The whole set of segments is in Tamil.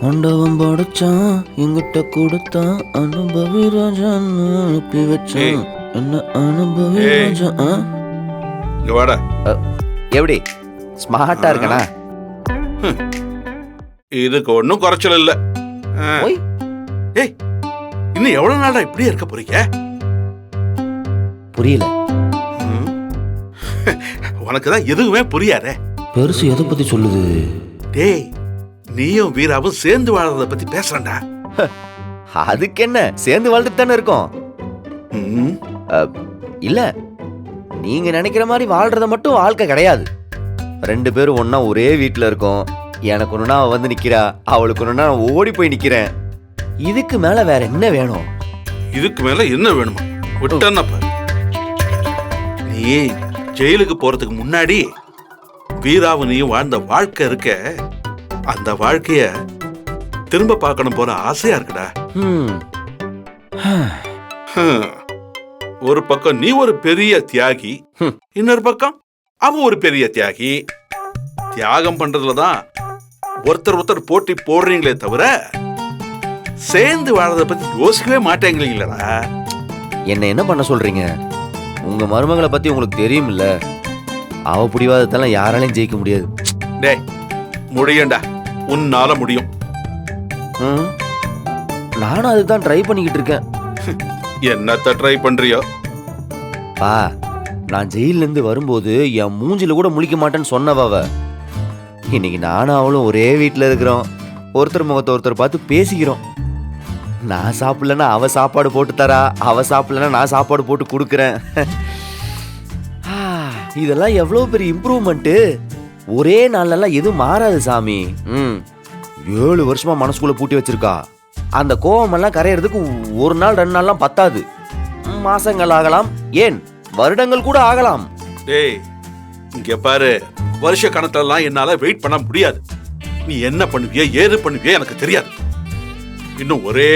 ஆண்டவன் படைச்சான் எங்கிட்ட கொடுத்தான் அனுபவி ராஜான்னு அனுப்பி வச்சான் என்ன அனுபவி ராஜா. இங்க வாடா. எப்படி ஸ்மார்ட்டா இருக்கனா? இதுக்கு ஒன்னும் குறைச்சல் இல்ல. ஏய், இன்னும் எவ்வளவு நாளா இப்படியே இருக்க போறீங்க? புரியல. உனக்குதான் எதுவுமே புரியாதே. பெருசு எதை பத்தி சொல்லுது? டேய், நீயும் வீராவும் சேர்ந்து வாழறத பத்தி பேசுறேன்டா. அதுக்கு என்ன, சேர்ந்து வாழ்ந்துட்டு தானே இருக்கோம். இல்ல, நீங்க நினைக்கிற மாதிரி வாழ்றத மட்டும் வாழ்க்கை கிடையாது. 2 பேரும் ஒன்னா ஒரே வீட்டுல இருக்கோம். எனக்கு ஒண்ணுனா அவ வந்து நிக்கிறா, அவளுக்கு ஒண்ணுனா நான் ஓடி போய் நிக்கிறேன். இதுக்கு மேல வேற என்ன வேணும்? இதுக்கு மேல என்ன வேணுமா? விட்டேன்னப்ப நீ ஜெயிலுக்கு போறதுக்கு முன்னாடி வீராவும் நீயும் வாழ்ந்த வாழ்க்கை இருக்க, அந்த வாழ்க்கைய திரும்ப பார்க்கணும் போல ஆசையா இருக்குடா. ஒரு பக்கம் நீ ஒரு பெரிய தியாகி, இன்னொரு பக்கம் அவன் ஒரு பெரிய தியாகி. தியாகம் பண்றதுலதான் ஒருத்தர் போட்டி போடுறீங்களே தவிர சேர்ந்து வாழறத பத்தி யோசிக்கவே மாட்டேங்களா? என்ன பண்ண சொல்றீங்க? உங்க மருமகளை பத்தி உங்களுக்கு தெரியும் இல்ல, அவ பிடிவாதத்தெல்லாம் யாராலையும் ஜெயிக்க முடியாது. டேய், முடியும்டா, உன்னால முடியும். நானும் அதுதான் ட்ரை பண்ணிக்கிட்டு இருக்கேன். என்னத்த ட்ரை பண்றியோ? பா, நான் ஜெயில இருந்து வரும்போது என் மூஞ்சில கூட முழிக்க மாட்டேன்னு சொன்னவ. இன்னைக்கு நானும் அவளும் ஒரே வீட்டுல இருக்கிறோம். ஒருத்தர் முகத்தை ஒருத்தர் பார்த்து பேசிக்கிறோம். நான் சாப்பிடலன்னா அவ சாப்பாடு போட்டு தரா, அவ சாப்பிடலன்னா நான் சாப்பாடு போட்டு கொடுக்குறேன். இதெல்லாம் எவ்வளவு பெரிய இம்ப்ரூவ்மெண்ட். ஒரே நாள்லாம் எதுவும் மாறாது சாமி. 7 வருஷமா மனசுக்குள்ள பூட்டி வச்சிருக்கா. அந்த கோவமெல்லாம் கரையிறதுக்கு 1 நாள் 2 நாள்லாம் பத்தாது. மாசங்கள் ஆகலாம், ஏன் வருடங்கள் கூட ஆகலாம். டேய், இங்க பாரு, வருஷ கணக்கெல்லாம் என்னால வெயிட் பண்ண முடியாது. நீ என்ன பண்ணுவிய ஏது பண்ணுவிய எனக்கு தெரியாது. இன்னும் ஒரே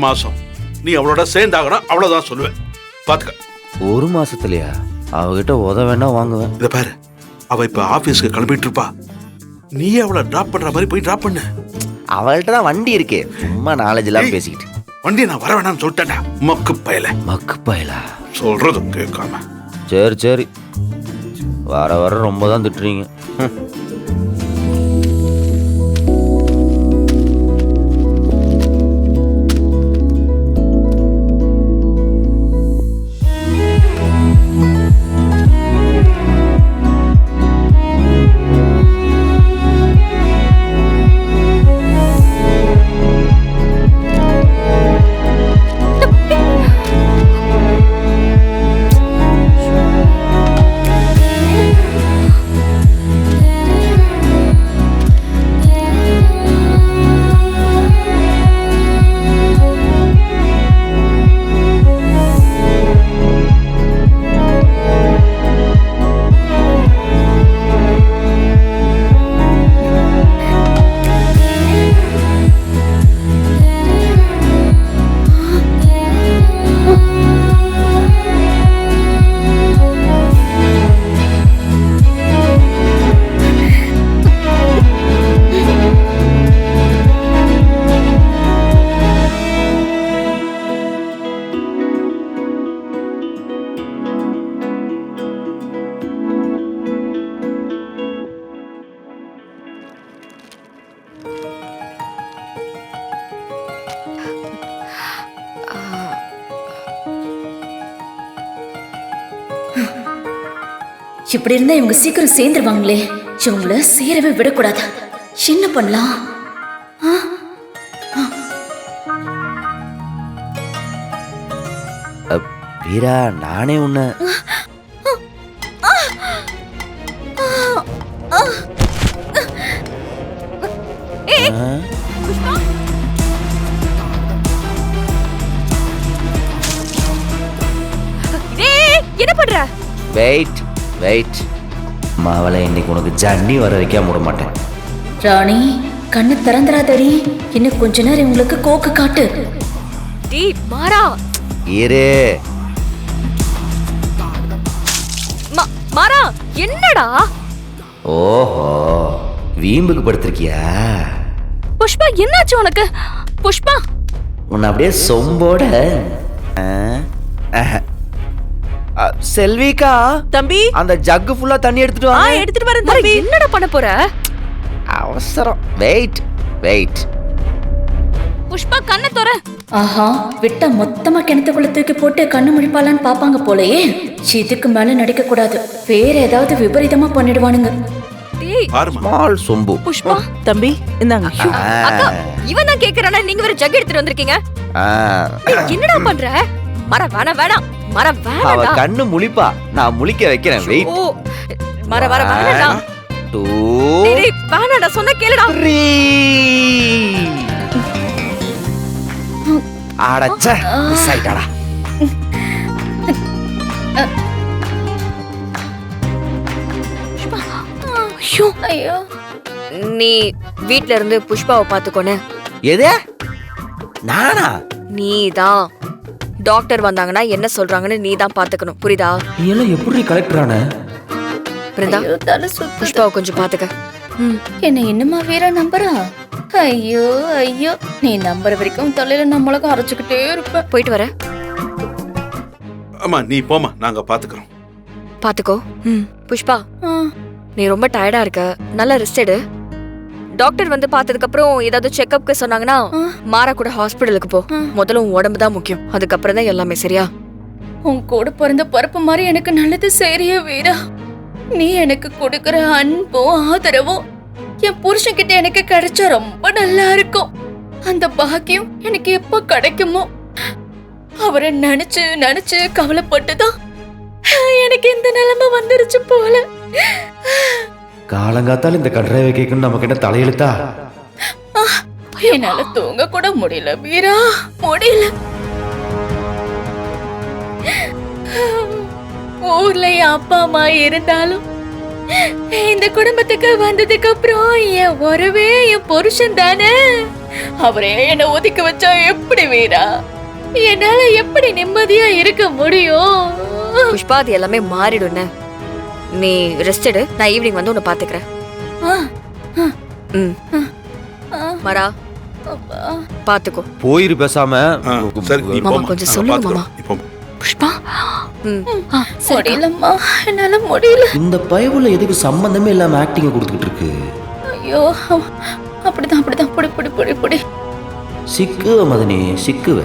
மாசம் நீ அவளோட சேர்ந்தாகணும், அவ்வளவுதான் சொல்லுவேன். பாத்துக்க. 1 மாசத்துலயா? அவகிட்ட உதவேனா வாங்குவேன். இத பாரு, அவ இப்ப ஆபீஸ்க்கு கிளம்பிட்டு இருப்பா. நீ அவளை டிராப் பண்ற மாதிரி போய் டிராப் பண்ணு. அவள்கிட்ட தான் வண்டி இருக்கே, சும்மா நாலேஜ் எல்லாம் பேசிக்கிட்டு. வண்டி நான் வர வேணாம்னு சொல்லிட்டேன்டா. மக்கு பயல சொல்றதும் கேட்காம. சரி, வர ரொம்ப தான் திட்டுறீங்க. இப்படி இருந்தா இவங்க சீக்கிரம் சேர்ந்துருவாங்களே. இவங்கள சேரவே விடக்கூடாது. என்ன பண்ணலாம்? வீரா, நானே உன்னை என்ன பண்ற? வெயிட் மாவளை, இன்னைக்கு உனக்கு ஜன்னி வர வைக்க விட மாட்டேன். ராணி, கண்ணு திறந்துராதடி. இன்னும் கொஞ்ச நேரம் உங்களுக்கு கோக்கு காட்டு. டேய் மாறா, இரு. மாறா, என்னடா? ஓஹோ, வீம்புக்கு படுத்திருக்கியா? புஷ்பா என்னாச்சு உனக்கு? புஷ்பா உன்னை அப்படியே சொம்போட செல்விக்கா தம்பி அந்த ஜக்கு ஃபுல்லா தண்ணி எடுத்துட்டு வாங்க. எடுத்துட்டு வரேன் மர, தம்பி. என்னடா பண்ண போற? அவசரம். வெயிட். புஷ்பா கண்ணை தொற. ஆஹா, விட்டா மொத்தமா கிணத்துக்குள்ள தூக்கி போட்டு கண்ணு முடிப்பாளான்னு பாப்பாங்க போலயே. இதுக்கு மேல நடிக்க கூடாது. வேற ஏதாவது விபரீதமா பண்ணிடுவானுங்க. டேய் பாருமா. ஸ்மால் சொம்பு. புஷ்பா தம்பி இந்தாங்க. அக்கா இவன் தான் கேக்குறானா, நீங்க வேற ஜக் எடுத்துட்டு வந்திருக்கீங்க. ஆ. டேய், என்னடா பண்ற? மர வேணாம் மர அவ வேணாம். கண்ணு முழிப்பா, நான் முழிக்க வைக்கிறேன். வெயிட். ஓ மர வேணாம். 2 டேய் வேணாடா, சொன்னா கேளுடா. 3. அடச்சே, மிஸ் ஆயிட்டாடா. ஐயோ, ஐயோ, நீ வீட்ல இருந்து புஷ்பாவை பாத்துக்கோனே. எது? நானா? நீதான் டாக்டர் வந்தாங்கன்னா என்ன சொல்றாங்கன்னு நீதான் பாத்துக்கணும், புரியுதா? நீ எல்லாம் எப்படி கலெக்டரான? பிருந்தா, ஐயோ, தலை சுத்துது. புஷ்பாவை கொஞ்சம் பாத்துக்க. என்ன இன்னுமா வீரா நம்புறா? ஐயோ ஐயோ, நீ நம்புற வரைக்கும் தலையில நம்மளுக்கும் அரைச்சுக்கிட்டே இருப்ப. போயிட்டு வர. ஆமா நீ போமா, நாங்க பாத்துக்கிறோம். பாத்துக்கோ. புஷ்பா, ஆ, நீ ரொம்ப டயர்டா இருக்க, நல்லா ரெஸ்ட் எடு. டாக்டர் வந்து பார்த்ததுக்கு அப்புறம் ஏதாவது செக்அப்க்கு சொன்னாங்கன்னா மாறா கூட ஹாஸ்பிடலுக்கு போ. முதல்ல உன் உடம்பு தான் முக்கியம், அதுக்கப்புறம் தான் எல்லாமே, சரியா? உன் கூட பிறந்த பருப்பு மாதிரி எனக்கு நல்லது செய்றிய வீரா. நீ எனக்கு கொடுக்கற அன்பும் ஆதரவும் என் புருஷன்கிட்ட எனக்கு கிடைச்சா ரொம்ப நல்லா இருக்கும். அந்த பாக்கியம் எனக்கு எப்ப கிடைக்குமோ அவரை நினைச்சு நினைச்சு கவலைப்பட்டுதான் எனக்கு இந்த நிலைமை வந்துருச்சு போல. காலங்காத்தால இந்த கட்ரைவை கேட்கணும் நமக்கு என்ன தலையெழுத்தா? என்னால தூங்க கூட முடியல வீரா, முடியல. ஊர்ல என் அப்பா அம்மா இருந்தாலும் இந்த குடும்பத்துக்கு வந்ததுக்கு அப்புறம் என் உறவே என் புருஷன் தானே. அவரே என்ன ஒதுக்கி வச்சா எப்படி வீரா? என்னால எப்படி நிம்மதியா இருக்க முடியும்? புஷ்பா, அது எல்லாமே மாறிடும்னு. நீ ரெஸ்ட் எடு, நான் ஈவினிங் வந்து உன்னை பாத்துக்கிறேன். ஆ, ம் ஆ, மாறா, அப்பா. பாத்துக்கோ. போயிரு பேசாம. ஆ, சரி நீ மாமா, போமா, கொஞ்சம் நாங்க சொல்லுங்க, பாத்துக்கிறோம். மாமா. நீ போமா. புஷ்பா, முடியலம்மா, என்னால முடியல. இந்த பயவுல எதுக்கு சம்பந்தமே இல்லாம ஆக்டிங் கொடுத்துக்கிட்டு இருக்கு? ஐயோ, அப்படிதான் அப்படிதான், புடி புடி புடி புடி. சிக்குவ மதனி, சிக்குவ.